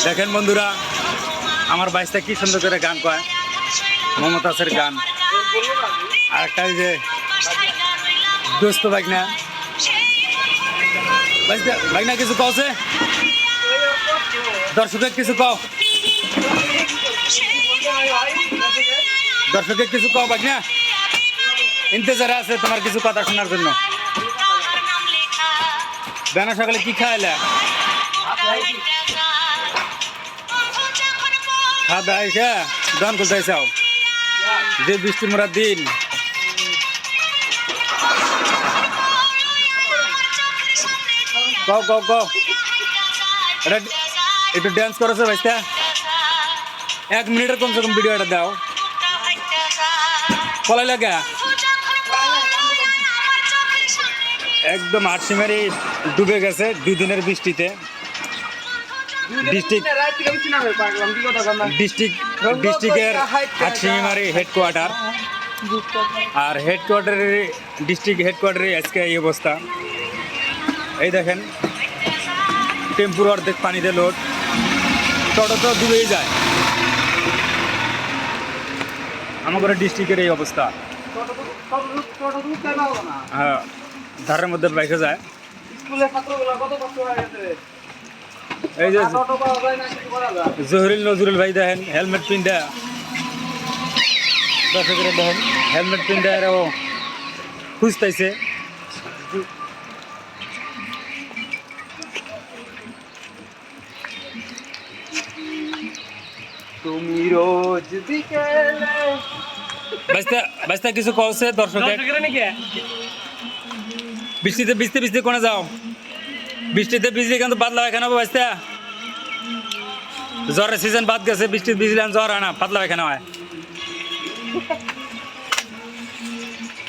দেখেন বন্ধুরা, আমার বাইশটা কি সুন্দর করে গান কয়, মমতাজের গান। আর একটা যে দোস্ত বাইকনা, বাইকনা কিছু কওছে, দর্শকের কিছু কও, দর্শকের কিছু কও বাইকনা, ইন্তজারে আছে তোমার কিছু কথা শোনার জন্য। বেনা সকালে কি খাইলা? খাওয়া আইসা দন করতে চাও যে বৃষ্টি মোড়ার দিন। কও কও কও, এটা একটু ড্যান্স করেছে ভাইস্তা, 1 মিনিটের কমসে কম ভিডিও এটা দাও। পলাই লাগা একদম আটসিমারি ডুবে গেছে 2 দিনের বৃষ্টিতে। ডিস্ট্রিক্টের আটসিমারি হেডকোয়ার্টার, আর ডিস্ট্রিক্ট হেডকোয়ার্টারে আজকে এই অবস্থা। এই দেখেন টেম্পুর অর্ধেক পানিতে লোড, টোটো তো ডুবেই যায়। আমাদের ডিস্ট্রিক্টের এই অবস্থা। হ্যাঁ, ধারের মধ্যে বাইকে যায়। এই যে জহিরুল নজরুল ভাই দেখেন হেলমেট পিন্ধা, দর্শকের দেখেন হেলমেট পিন্ধা ও খুঁজতেছে। তুমি রোজ বিকেলে বাইস্তা কিছু কওছে দর্শকের। বৃষ্টিতে ভিজতে ভিজতে কোনে যাও? বৃষ্টিতে ভিজলে কিন্তু পাতলা পায়খানা হবে বাইস্তা। জ্বরের সিজন বাদ গেছে, বৃষ্টিতে ভিজলে জ্বর হয় না, পাতলা পায়খানা হয়।